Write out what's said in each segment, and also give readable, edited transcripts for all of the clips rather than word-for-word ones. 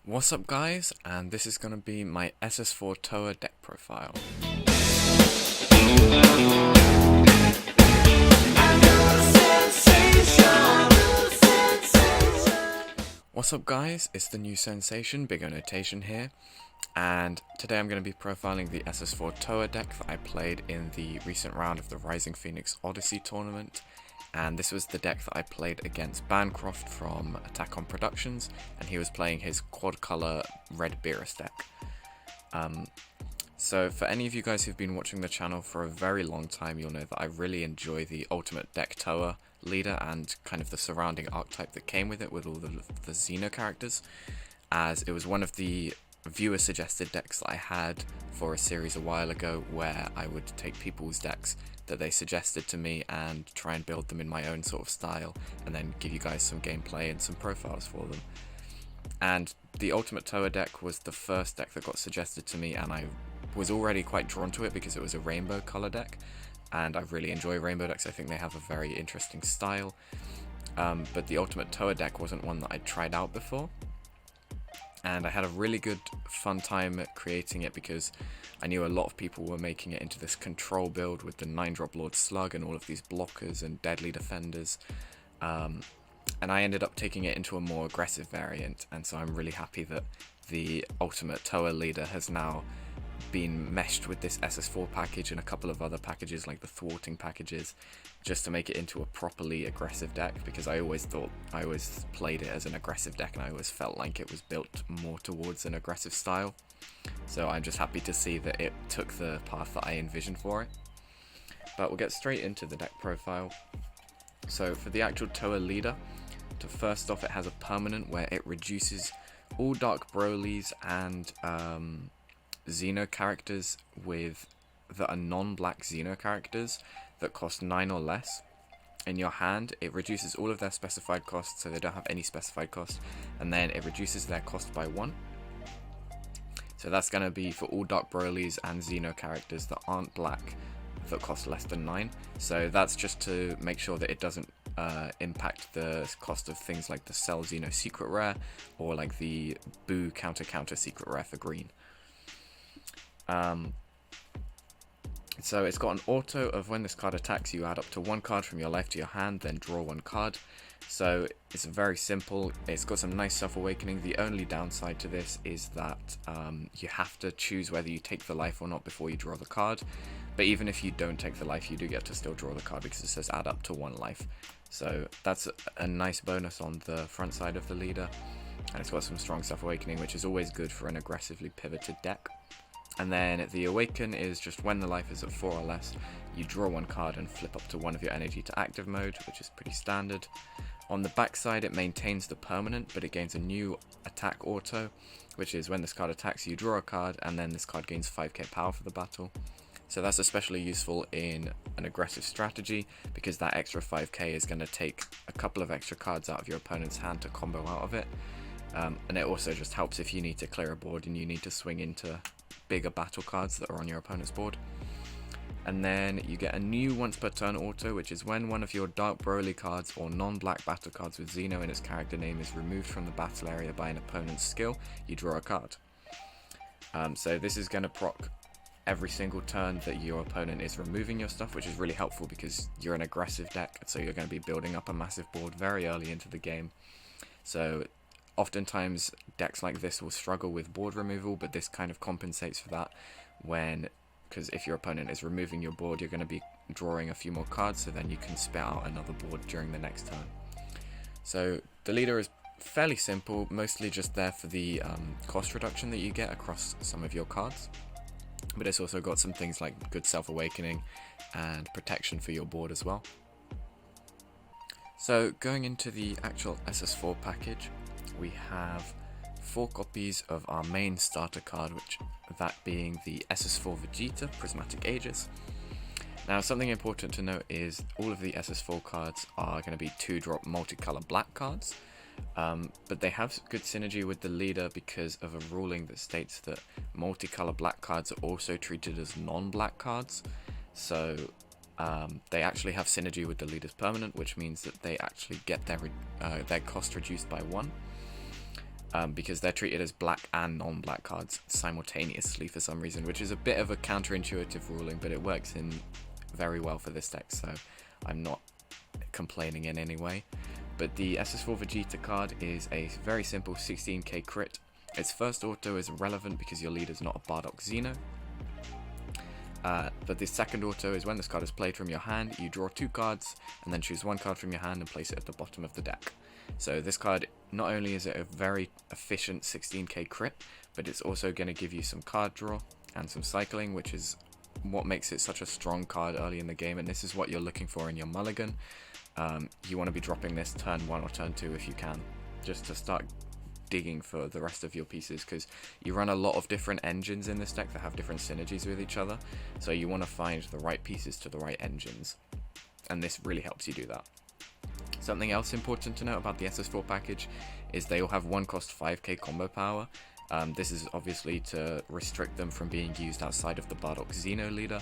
What's up guys, and this is going to be my SS4 Towa deck profile. What's up guys, it's the new sensation, Big O Notation here, and today I'm going to be profiling the SS4 Towa deck that I played in the recent round of the Rising Phoenix Odyssey tournament. And this was the deck that I played against Bancroft from Attack on Productions, and he was playing his quad color red Beerus deck. So for any of you guys who've been watching the channel for a very long time, you'll know that I really enjoy the ultimate Deck Towa Leader and kind of the surrounding archetype that came with it, with all the Xeno characters, as it was one of the viewer suggested decks that I had for a series a while ago, where I would take people's decks that they suggested to me and try and build them in my own sort of style, and then give you guys some gameplay and some profiles for them. And the Ultimate Towa deck was the first deck that got suggested to me, and I was already quite drawn to it because it was a rainbow color deck, and I really enjoy rainbow decks. I think they have a very interesting style, but the Ultimate Towa deck wasn't one that I'd tried out before. And I had a really good fun time creating it because I knew a lot of people were making it into this control build with the 9-drop Lord Slug and all of these blockers and deadly defenders. And I ended up taking it into a more aggressive variant, and so I'm really happy that the Ultimate Towa Leader has now been meshed with this SS4 package and a couple of other packages like the thwarting packages, just to make it into a properly aggressive deck, because I always played it as an aggressive deck and I always felt like it was built more towards an aggressive style. So I'm just happy to see that it took the path that I envisioned for it. But we'll get straight into the deck profile. So for the actual Towa Leader, first off, it has a permanent where it reduces all Dark Broly's and Xeno characters that are non-black Xeno characters that cost 9 or less in your hand. It reduces all of their specified costs, so they don't have any specified cost, and then it reduces their cost by 1. So that's going to be for all Dark Broly's and Xeno characters that aren't black that cost less than 9. So that's just to make sure that it doesn't impact the cost of things like the Cell Xeno Secret Rare or like the Boo counter Secret Rare for green. So it's got an auto of when this card attacks, you add up to 1 card from your life to your hand, then draw 1 card. So it's very simple. It's got some nice self-awakening. The only downside to this is that you have to choose whether you take the life or not before you draw the card. But even if you don't take the life, you do get to still draw the card because it says add up to 1 life. So that's a nice bonus on the front side of the leader. And it's got some strong self-awakening, which is always good for an aggressively pivoted deck. And then the Awaken is just when the life is at 4 or less, you draw 1 card and flip up to 1 of your energy to active mode, which is pretty standard. On the back side, it maintains the permanent, but it gains a new attack auto, which is when this card attacks, you draw a card, and then this card gains 5k power for the battle. So that's especially useful in an aggressive strategy, because that extra 5k is going to take a couple of extra cards out of your opponent's hand to combo out of it. And it also just helps if you need to clear a board and you need to swing into bigger battle cards that are on your opponent's board. And then you get a new once per turn auto, which is when one of your Dark Broly cards or non-black battle cards with Xeno in its character name is removed from the battle area by an opponent's skill, you draw a card. So this is going to proc every single turn that your opponent is removing your stuff, which is really helpful because you're an aggressive deck, so you're going to be building up a massive board very early into the game. So oftentimes decks like this will struggle with board removal, but this kind of compensates for that, because if your opponent is removing your board, you're going to be drawing a few more cards, so then you can spit out another board during the next turn. So the leader is fairly simple, mostly just there for the cost reduction that you get across some of your cards, but it's also got some things like good self-awakening and protection for your board as well. So going into the actual SS4 package, we have 4 copies of our main starter card, that being the SS4 Vegeta Prismatic Aegis. Now, something important to note is all of the SS4 cards are going to be 2-drop multicolor black cards, but they have good synergy with the leader because of a ruling that states that multicolor black cards are also treated as non-black cards. So they actually have synergy with the leader's permanent, which means that they actually get their cost reduced by 1. because they're treated as black and non-black cards simultaneously for some reason, which is a bit of a counterintuitive ruling, but it works in very well for this deck, so I'm not complaining in any way. But the SS4 Vegeta card is a very simple 16k crit. Its first auto is relevant because your leader's not a Bardock Xeno. But the second auto is when this card is played from your hand, you draw 2 cards, and then choose 1 card from your hand and place it at the bottom of the deck. So this card, not only is it a very efficient 16k crit, but it's also going to give you some card draw and some cycling, which is what makes it such a strong card early in the game, and this is what you're looking for in your mulligan. You want to be dropping this turn 1 or turn 2 if you can, just to start digging for the rest of your pieces, because you run a lot of different engines in this deck that have different synergies with each other, so you want to find the right pieces to the right engines, and this really helps you do that. Something else important to note about the SS4 package is they all have 1 cost 5k combo power. This is obviously to restrict them from being used outside of the Bardock Xeno leader,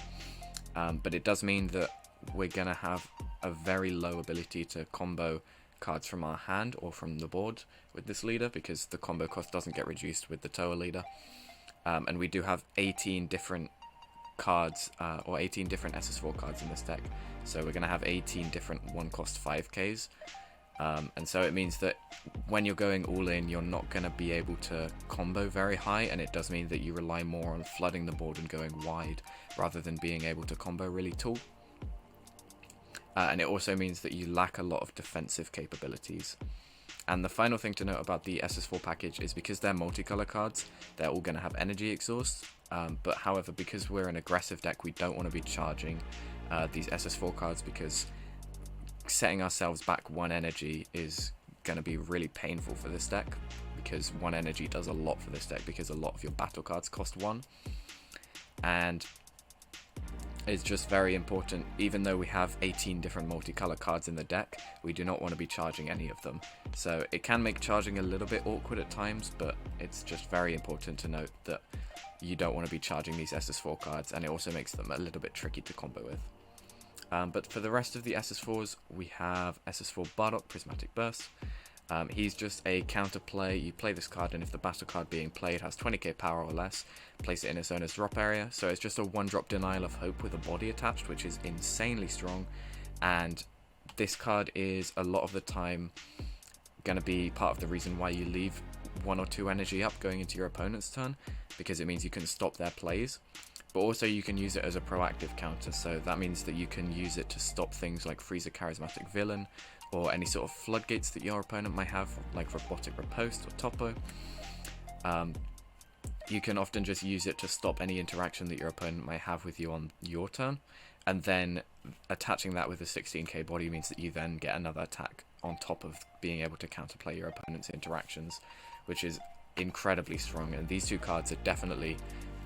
but it does mean that we're going to have a very low ability to combo cards from our hand or from the board with this leader, because the combo cost doesn't get reduced with the Towa Leader. And we do have 18 different cards, or 18 different SS4 cards in this deck, so we're going to have 18 different 1 cost 5ks. And so it means that when you're going all in, you're not going to be able to combo very high, and it does mean that you rely more on flooding the board and going wide rather than being able to combo really tall. And it also means that you lack a lot of defensive capabilities. And the final thing to note about the SS4 package is because they're multicolor cards, they're all going to have energy exhaust. But however, because we're an aggressive deck, we don't want to be charging these SS4 cards, because setting ourselves back 1 energy is going to be really painful for this deck, because 1 energy does a lot for this deck, because a lot of your battle cards cost 1. And it's just very important, even though we have 18 different multicolor cards in the deck, we do not want to be charging any of them. So it can make charging a little bit awkward at times, but it's just very important to note that you don't want to be charging these SS4 cards, and it also makes them a little bit tricky to combo with. But for the rest of the SS4s, we have SS4 Bardock Prismatic Burst. He's just a counter play. You play this card, and if the battle card being played has 20k power or less, place it in its owner's drop area. So it's just a 1-drop Denial of Hope with a body attached, which is insanely strong. And this card is a lot of the time going to be part of the reason why you leave 1 or 2 energy up going into your opponent's turn, because it means you can stop their plays. But also you can use it as a proactive counter, so that means that you can use it to stop things like Freezer Charismatic Villain, or any sort of floodgates that your opponent might have, like Robotic Riposte or Topo. You can often just use it to stop any interaction that your opponent might have with you on your turn, and then attaching that with a 16k body means that you then get another attack on top of being able to counterplay your opponent's interactions, which is incredibly strong. And these 2 cards are definitely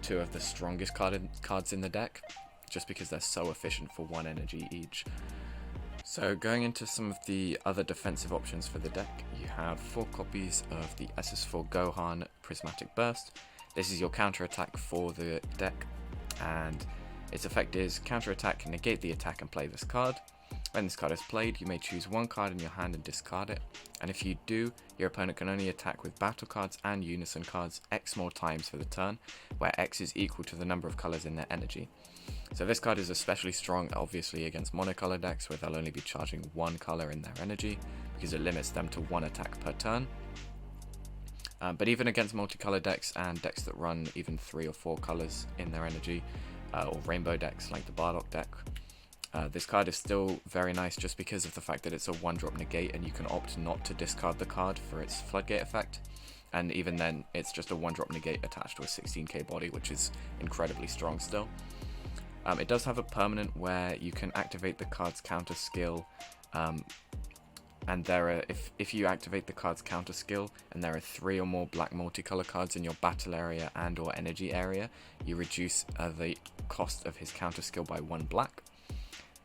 2 of the strongest cards in the deck, just because they're so efficient for 1 energy each. So going into some of the other defensive options for the deck, you have 4 copies of the SS4 Gohan Prismatic Burst. This is your counter attack for the deck, and its effect is counter attack, negate the attack and play this card. When this card is played, you may choose 1 card in your hand and discard it, and if you do, your opponent can only attack with battle cards and unison cards X more times for the turn, where X is equal to the number of colors in their energy. So this card is especially strong obviously against monocolor decks, where they'll only be charging 1 color in their energy, because it limits them to 1 attack per turn. But even against multicolor decks and decks that run even 3 or 4 colors in their energy, or rainbow decks like the Bardock deck, this card is still very nice, just because of the fact that it's a 1-drop negate, and you can opt not to discard the card for its floodgate effect. And even then, it's just a 1-drop negate attached to a 16k body, which is incredibly strong still. It does have a permanent where you can activate the card's counter skill, and there are, if you activate the card's counter skill and there are 3 or more black multicolor cards in your battle area and or energy area, you reduce the cost of his counter skill by 1 black.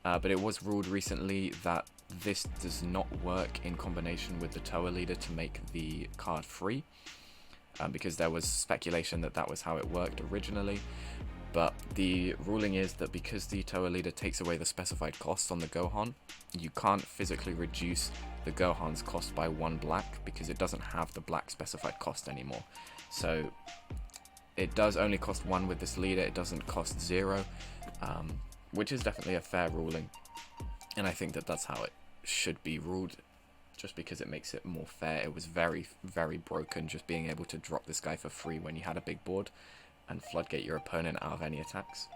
But it was ruled recently that this does not work in combination with the Towa Leader to make the card free, because there was speculation that that was how it worked originally. But the ruling is that because the Towa Leader takes away the specified cost on the Gohan, you can't physically reduce the Gohan's cost by 1 black because it doesn't have the black specified cost anymore. So it does only cost 1 with this leader, it doesn't cost 0, which is definitely a fair ruling. And I think that that's how it should be ruled, just because it makes it more fair. It was very, very broken just being able to drop this guy for free when you had a big board and floodgate your opponent out of any attacks.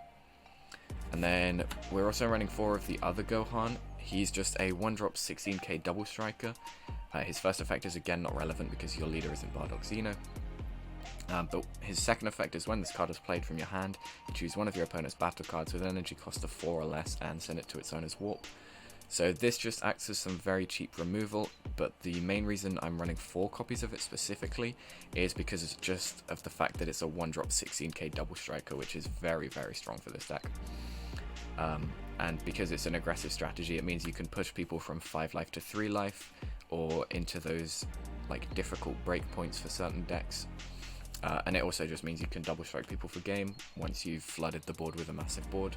And then we're also running 4 of the other Gohan. He's just a 1-drop 16k double striker. His first effect is again not relevant because your leader isn't Bardock Xeno. But his second effect is when this card is played from your hand, you choose one of your opponent's battle cards with an energy cost of 4 or less and send it to its owner's warp. So this just acts as some very cheap removal, but the main reason I'm running 4 copies of it specifically is because it's just of the fact that it's a 1-drop 16k double striker, which is very, very strong for this deck. And because it's an aggressive strategy, it means you can push people from 5 life to 3 life, or into those like difficult breakpoints for certain decks. And it also just means you can double strike people for game once you've flooded the board with a massive board.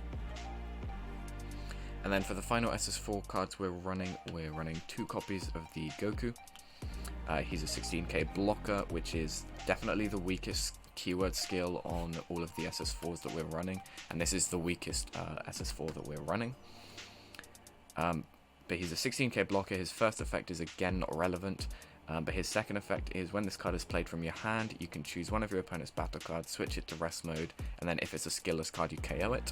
And then for the final SS4 cards we're running 2 copies of the Goku. He's a 16k blocker, which is definitely the weakest keyword skill on all of the SS4s that we're running, and this is the weakest SS4 that we're running. But he's a 16k blocker. His first effect is again not relevant, but his second effect is when this card is played from your hand, you can choose one of your opponent's battle cards, switch it to rest mode, and then if it's a skillless card, you KO it.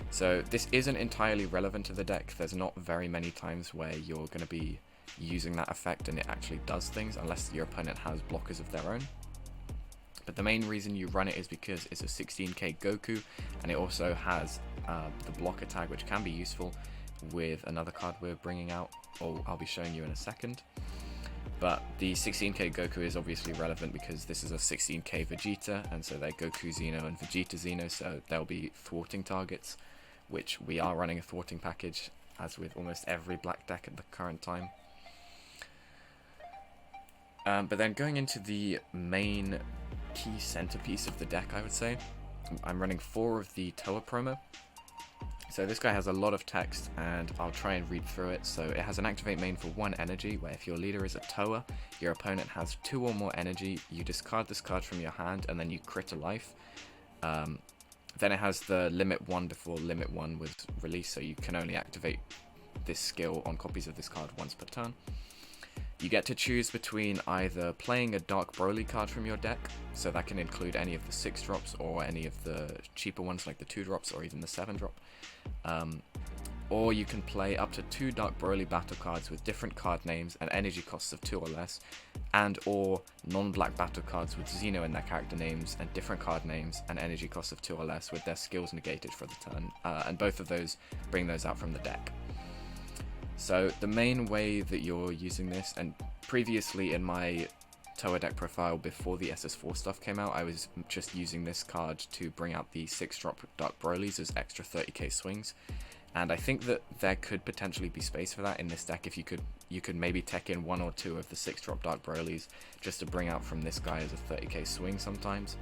So this isn't entirely relevant to the deck. There's not very many times where you're going to be using that effect and it actually does things, unless your opponent has blockers of their own. But the main reason you run it is because it's a 16k Goku, and it also has the blocker tag, which can be useful with another card we're bringing out, or I'll be showing you in a second. But the 16k Goku is obviously relevant because this is a 16k Vegeta, and so they're Goku Xeno and Vegeta Xeno, so they'll be thwarting targets, which we are running a thwarting package, as with almost every black deck at the current time. But then going into the main key centerpiece of the deck, I would say, I'm running 4 of the Towa promo. So this guy has a lot of text, and I'll try and read through it. So it has an activate main for 1 energy, where if your leader is a Towa, your opponent has 2 or more energy, you discard this card from your hand, and then you crit a life. Then it has the limit 1 before limit 1 was released, so you can only activate this skill on copies of this card once per turn. You get to choose between either playing a Dark Broly card from your deck, so that can include any of the 6-drops or any of the cheaper ones like the 2-drops or even the 7-drop. Or you can play up to 2 Dark Broly battle cards with different card names and energy costs of 2 or less, and or non-black battle cards with Xeno in their character names and different card names and energy costs of 2 or less with their skills negated for the turn, and both of those bring those out from the deck. So the main way that you're using this, and previously in my Towa deck profile before the SS4 stuff came out, I was just using this card to bring out the 6-drop Dark Brolys as extra 30k swings, and I think that there could potentially be space for that in this deck if you could maybe tech in 1 or 2 of the 6-drop Dark Brolys just to bring out from this guy as a 30k swing sometimes,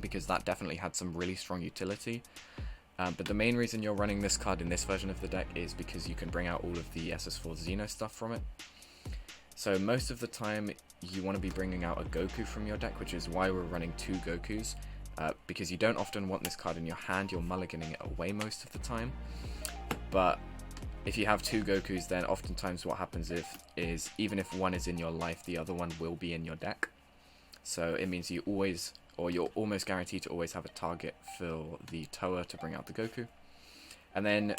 because that definitely had some really strong utility. But the main reason you're running this card in this version of the deck is because you can bring out all of the SS4 Xeno stuff from it. So most of the time you want to be bringing out a Goku from your deck, which is why we're running 2 Gokus, because you don't often want this card in your hand, you're mulliganing it away most of the time. But if you have 2 Gokus, then oftentimes what happens is even if one is in your life, the other one will be in your deck. So it means you always, or you're almost guaranteed to always have a target for the Towa to bring out the Goku. And then,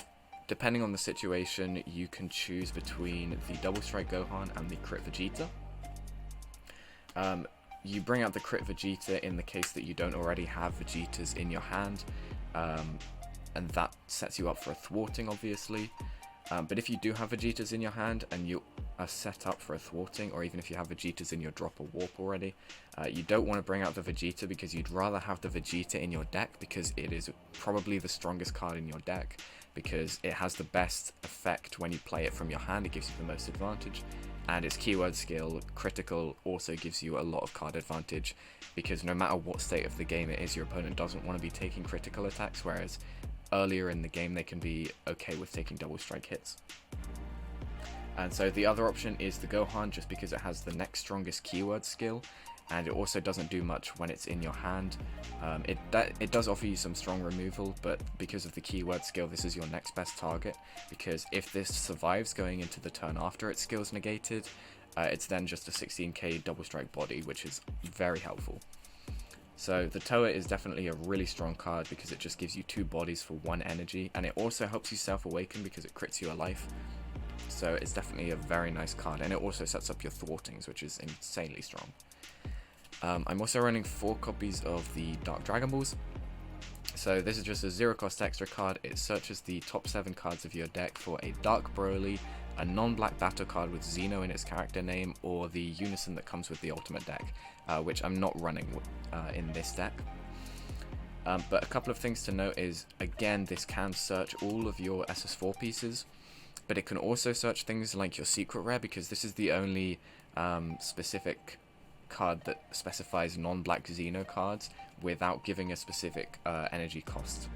depending on the situation, you can choose between the Double Strike Gohan and the Crit Vegeta. You bring out the Crit Vegeta in the case that you don't already have Vegetas in your hand, and that sets you up for a thwarting, obviously. But if you do have Vegetas in your hand and you are set up for a thwarting, or even if you have Vegetas in your drop or warp already, you don't want to bring out the Vegeta because you'd rather have the Vegeta in your deck because it is probably the strongest card in your deck, because it has the best effect when you play it from your hand. It gives you the most advantage, and its keyword skill, critical, also gives you a lot of card advantage, because no matter what state of the game it is, your opponent doesn't want to be taking critical attacks, whereas earlier in the game they can be okay with taking double strike hits. And so the other option is the Gohan, just because it has the next strongest keyword skill, and it also doesn't do much when it's in your hand. It does offer you some strong removal, but because of the keyword skill, this is your next best target, because if this survives going into the turn after its skill's negated, it's then just a 16k double strike body, which is very helpful. So the Towa is definitely a really strong card because it just gives you 2 bodies for 1 energy, and it also helps you self-awaken because it crits you a life. So it's definitely a very nice card, and it also sets up your thwartings, which is insanely strong. I'm also running 4 copies of the Dark Dragon Balls. So this is just a 0 cost extra card. It searches the top 7 cards of your deck for a Dark Broly, a non-black battle card with Xeno in its character name, or the Unison that comes with the ultimate deck, which I'm not running in this deck. But a couple of things to note is, again, this can search all of your SS4 pieces, but it can also search things like your secret rare, because this is the only specific card that specifies non-black Xeno cards without giving a specific energy cost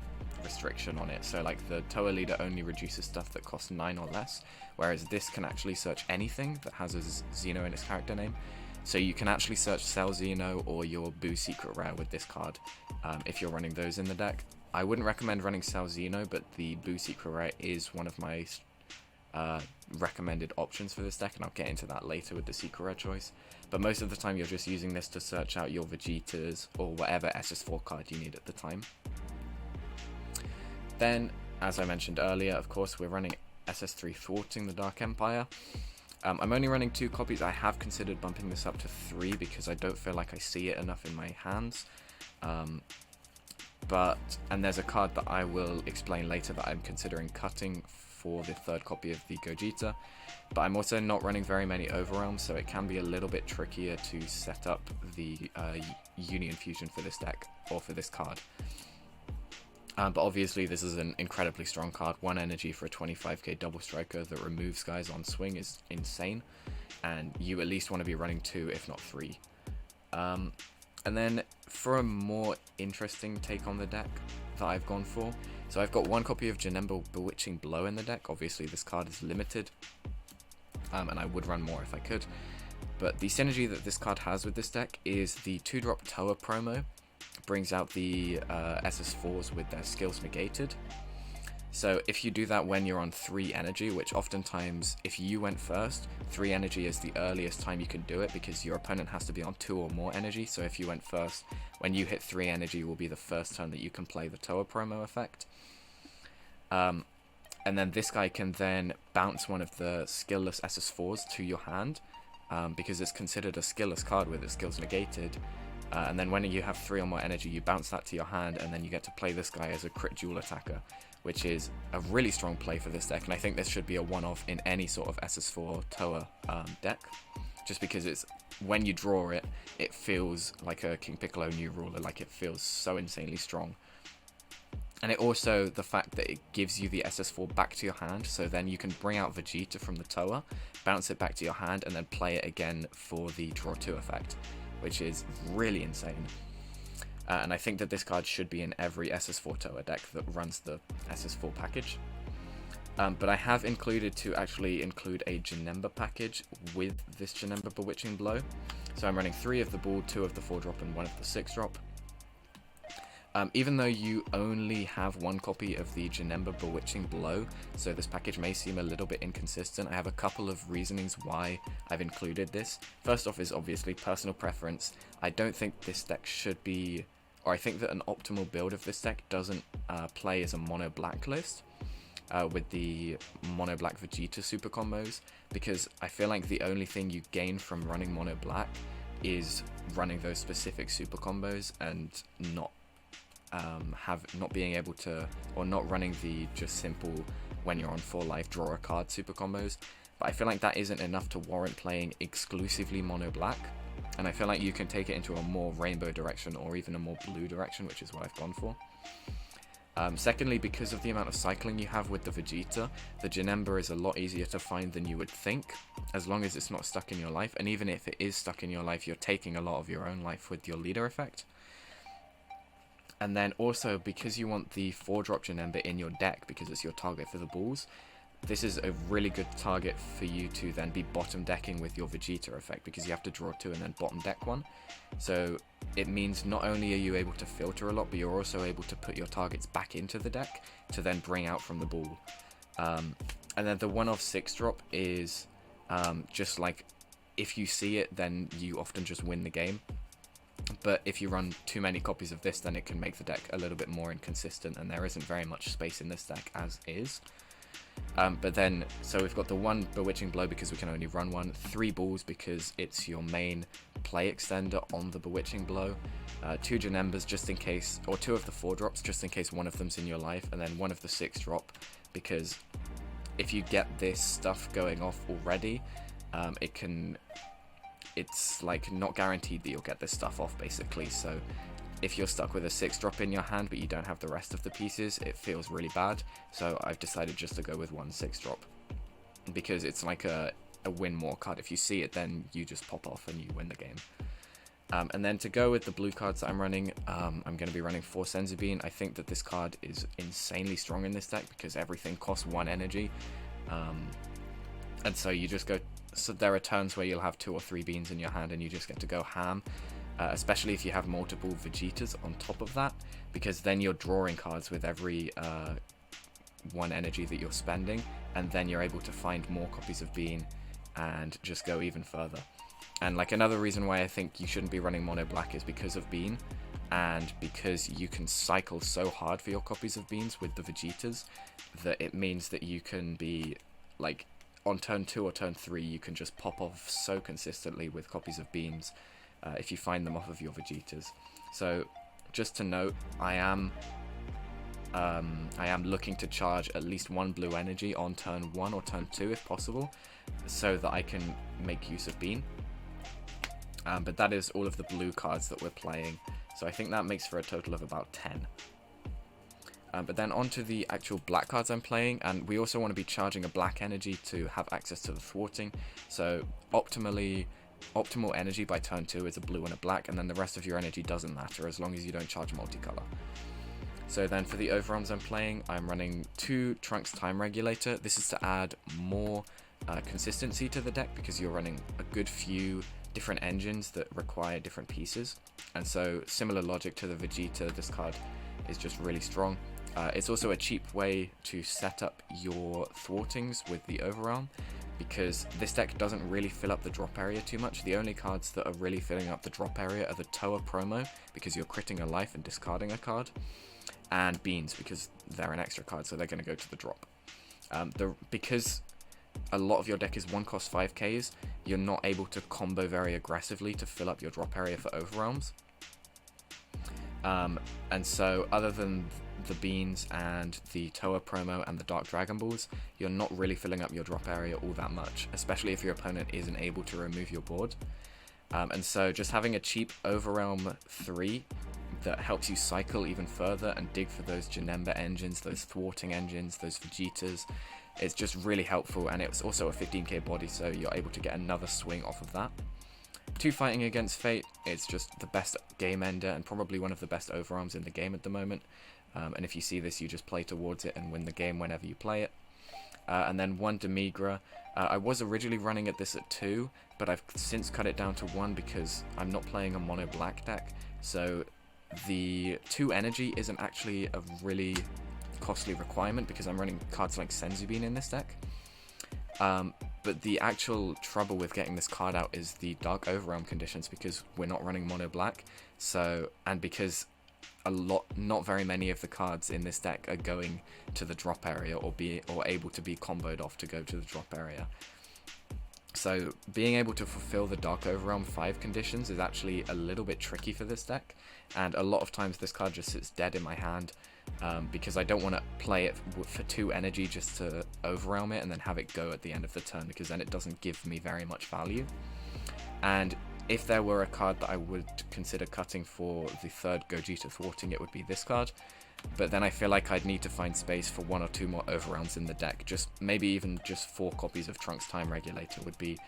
restriction on it. So like the Towa Leader only reduces stuff that costs 9 or less, whereas this can actually search anything that has a Xeno in its character name. So you can actually search Cell Xeno or your Boo secret rare with this card if you're running those in the deck. I wouldn't recommend running Cell Xeno, but the Boo secret rare is one of my recommended options for this deck, and I'll get into that later with the secret rare choice. But most of the time you're just using this to search out your Vegetas or whatever SS4 card you need at the time. Then, as I mentioned earlier, of course, we're running SS3 Thwarting the Dark Empire. I'm only running 2 copies. I have considered bumping this up to 3 because I don't feel like I see it enough in my hands. And there's a card that I will explain later that I'm considering cutting for the 3rd copy of the Gogeta, but I'm also not running very many Overwhelms, so it can be a little bit trickier to set up the Union Fusion for this deck, or for this card. But obviously this is an incredibly strong card. 1 energy for a 25k double striker that removes guys on swing is insane, and you at least want to be running 2 if not 3. And then for a more interesting take on the deck that I've gone for, so I've got 1 copy of Janemba Bewitching Blow in the deck. Obviously this card is limited, and I would run more if I could, but the synergy that this card has with this deck is the 2-drop Towa promo brings out the SS4s with their skills negated. So if you do that when you're on 3 energy, which oftentimes if you went first, 3 energy is the earliest time you can do it because your opponent has to be on 2 or more energy. So if you went first, when you hit 3 energy will be the first turn that you can play the Towa promo effect. And then this guy can then bounce one of the skillless SS4s to your hand, because it's considered a skillless card with its skills negated. And then when you have 3 or more energy, you bounce that to your hand, and then you get to play this guy as a crit dual attacker, which is a really strong play for this deck. And I think this should be a one-off in any sort of SS4 Towa deck, just because it's, when you draw it, it feels like a King Piccolo New Ruler, like it feels so insanely strong. And it also, the fact that it gives you the SS4 back to your hand, so then you can bring out Vegeta from the Towa, bounce it back to your hand, and then play it again for the Draw 2 effect, which is really insane. And I think that this card should be in every SS4 Towa deck that runs the SS4 package. But I have included to actually include a Janemba package with this Janemba Bewitching Blow. So I'm running 3 of the ball, 2 of the 4-drop, and 1 of the 6-drop. Even though you only have 1 copy of the Janemba Bewitching Blow, so this package may seem a little bit inconsistent, I have a couple of reasonings why I've included this. First off is obviously personal preference. I don't think this deck should be, or I think that an optimal build of this deck doesn't play as a mono black list with the mono black Vegeta super combos, because I feel like the only thing you gain from running mono black is running those specific super combos and not being able to, or not running the just simple when you're on 4 life draw a card super combos. But I feel like that isn't enough to warrant playing exclusively mono black, and I feel like you can take it into a more rainbow direction or even a more blue direction, which is what I've gone for. Secondly, because of the amount of cycling you have with the Vegeta, the Janemba is a lot easier to find than you would think, as long as it's not stuck in your life. And even if it is stuck in your life, you're taking a lot of your own life with your leader effect. And then also, because you want the 4-drop Janemba in your deck, because it's your target for the balls, this is a really good target for you to then be bottom decking with your Vegeta effect, because you have to draw 2 and then bottom deck 1. So it means not only are you able to filter a lot, but you're also able to put your targets back into the deck to then bring out from the ball. And then the 1-off 6-drop is just like, if you see it, then you often just win the game. But if you run too many copies of this, then it can make the deck a little bit more inconsistent, and there isn't very much space in this deck as is. But then, so we've got the 1 Bewitching Blow because we can only run 1, 3 balls because it's your main play extender on the Bewitching Blow, 2 Janembas just in case, or 2 of the 4-drops just in case one of them's in your life, and then 1 of the 6-drop because if you get this stuff going off already, it's like not guaranteed that you'll get this stuff off basically. So if you're stuck with a 6-drop in your hand but you don't have the rest of the pieces, it feels really bad. So I've decided just to go with 1 6-drop because it's like a win more card. If you see it, then you just pop off and you win the game. And then to go with the blue cards that I'm running, I'm going to be running 4 Senzu. I think that this card is insanely strong in this deck because everything costs 1 energy. And so you just go, so there are turns where you'll have 2 or 3 beans in your hand and you just get to go ham. Especially if you have multiple Vegetas on top of that, because then you're drawing cards with every 1 energy that you're spending, and then you're able to find more copies of Bean and just go even further. And like another reason why I think you shouldn't be running mono black is because of Bean, and because you can cycle so hard for your copies of Beans with the Vegetas that it means that you can be like on turn 2 or turn 3 you can just pop off so consistently with copies of Beans. If you find them off of your Vegetas. So just to note, I am looking to charge at least 1 blue energy on turn 1 or turn 2 if possible, so that I can make use of Bean. But that is all of the blue cards that we're playing, so I think that makes for a total of about 10. But then onto the actual black cards I'm playing, and we also want to be charging a black energy to have access to the thwarting. So optimal energy by turn 2 is a blue and a black, and then the rest of your energy doesn't matter as long as you don't charge multicolor. So then for the overarms I'm playing, I'm running 2 Trunks Time Regulator. This is to add more consistency to the deck because you're running a good few different engines that require different pieces. And so similar logic to the Vegeta, this card is just really strong. It's also a cheap way to set up your thwartings with the overarm, because this deck doesn't really fill up the drop area too much. The only cards that are really filling up the drop area are the Towa promo, because you're critting a life and discarding a card, and Beans, because they're an extra card, so they're going to go to the drop. Because a lot of your deck is 1-cost 5Ks, you're not able to combo very aggressively to fill up your drop area for overarms. And so other than the Beans and the Towa promo and the Dark Dragon Balls, you're not really filling up your drop area all that much, especially if your opponent isn't able to remove your board. And so just having a cheap Overrealm 3 that helps you cycle even further and dig for those Janemba engines, those thwarting engines, those Vegetas, it's just really helpful, and it's also a 15k body, so you're able to get another swing off of that. 2 Fighting Against Fate, it's just the best game ender and probably one of the best overarms in the game at the moment. And if you see this, you just play towards it and win the game whenever you play it. And then 1 Demigra. I was originally running at this at 2, but I've since cut it down to 1 because I'm not playing a mono black deck. So the 2 energy isn't actually a really costly requirement because I'm running cards like Senzubin in this deck. But the actual trouble with getting this card out is the Dark Overrealm conditions, because we're not running mono black. So, and because not very many of the cards in this deck are going to the drop area or able to be comboed off to go to the drop area. So being able to fulfill the Dark Overrealm 5 conditions is actually a little bit tricky for this deck, and a lot of times this card just sits dead in my hand because I don't want to play it for 2 energy just to Overrealm it and then have it go at the end of the turn, because then it doesn't give me very much value. And if there were a card that I would consider cutting for the third Gogeta thwarting, it would be this card. But then I feel like I'd need to find space for 1 or 2 more overrounds in the deck. Maybe even just 4 copies of Trunks Time Regulator would be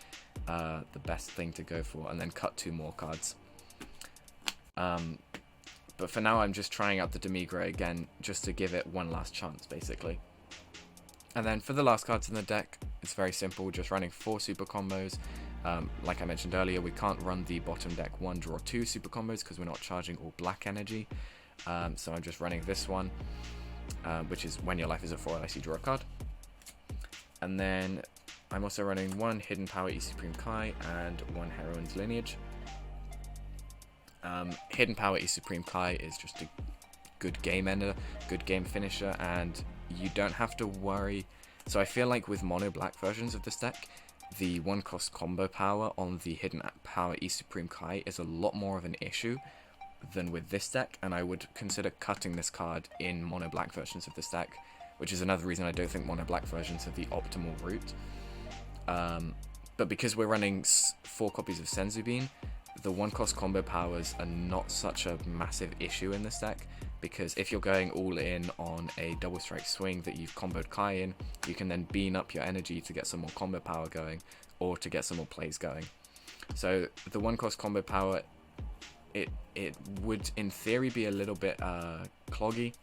the best thing to go for, and then cut 2 more cards. But for now, I'm just trying out the Demigray again, just to give it one last chance, basically. And then for the last cards in the deck, it's very simple, just running 4 super combos. Like I mentioned earlier, we can't run the bottom deck 1 draw 2 super combos because we're not charging all black energy. So I'm just running this one, which is when your life is at 4 unless you draw a card. And then I'm also running 1 Hidden Power E Supreme Kai and 1 Heroine's Lineage. Hidden Power E Supreme Kai is just a good game ender, good game finisher, and you don't have to worry. So I feel like with mono black versions of this deck, the 1-cost combo power on the Hidden Power E Supreme Kai is a lot more of an issue than with this deck, and I would consider cutting this card in mono black versions of this deck, which is another reason I don't think mono black versions are the optimal route. But because we're running 4 copies of Senzu Bean, the 1-cost combo powers are not such a massive issue in this deck, because if you're going all in on a double strike swing that you've comboed Kai in, you can then bean up your energy to get some more combo power going, or to get some more plays going. So the 1-cost combo power, it would in theory be a little bit cloggy,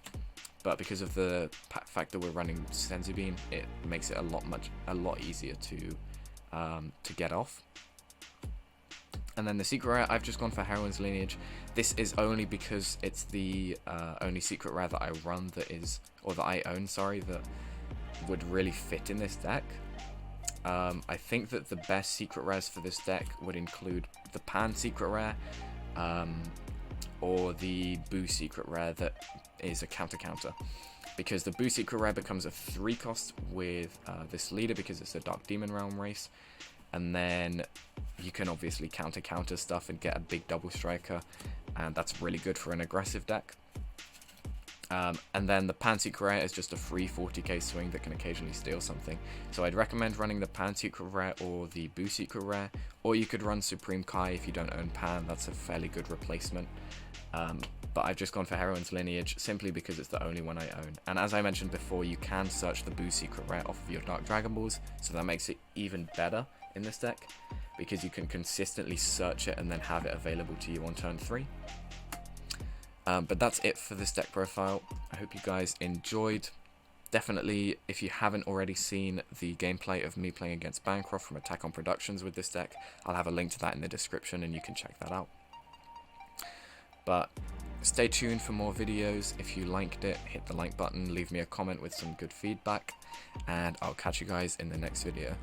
but because of the fact that we're running Senzu Bean, it makes it a lot easier to get off. And then the secret rare, I've just gone for Heroine's Lineage. This is only because it's the only secret rare that I run that I own, that would really fit in this deck. I think that the best secret rares for this deck would include the Pan secret rare, or the Boo secret rare that is a counter, because the Boo secret rare becomes a 3-cost with this leader because it's a Dark Demon Realm race, and then you can obviously counter stuff and get a big double striker, and that's really good for an aggressive deck. And then the Pan secret rare is just a free 40k swing that can occasionally steal something. So I'd recommend running the Pan secret rare or the Boo secret rare, or you could run Supreme Kai if you don't own Pan. That's a fairly good replacement. But I've just gone for Heroine's Lineage simply because it's the only one I own. And as I mentioned before, you can search the Boo secret rare off of your Dark Dragon Balls, so that makes it even better in this deck, because you can consistently search it and then have it available to you on turn 3. But that's it for this deck profile. I hope you guys enjoyed. Definitely, if you haven't already seen the gameplay of me playing against Bancroft from Attack on Productions with this deck, I'll have a link to that in the description and you can check that out. But stay tuned for more videos. If you liked it, hit the like button, leave me a comment with some good feedback, and I'll catch you guys in the next video.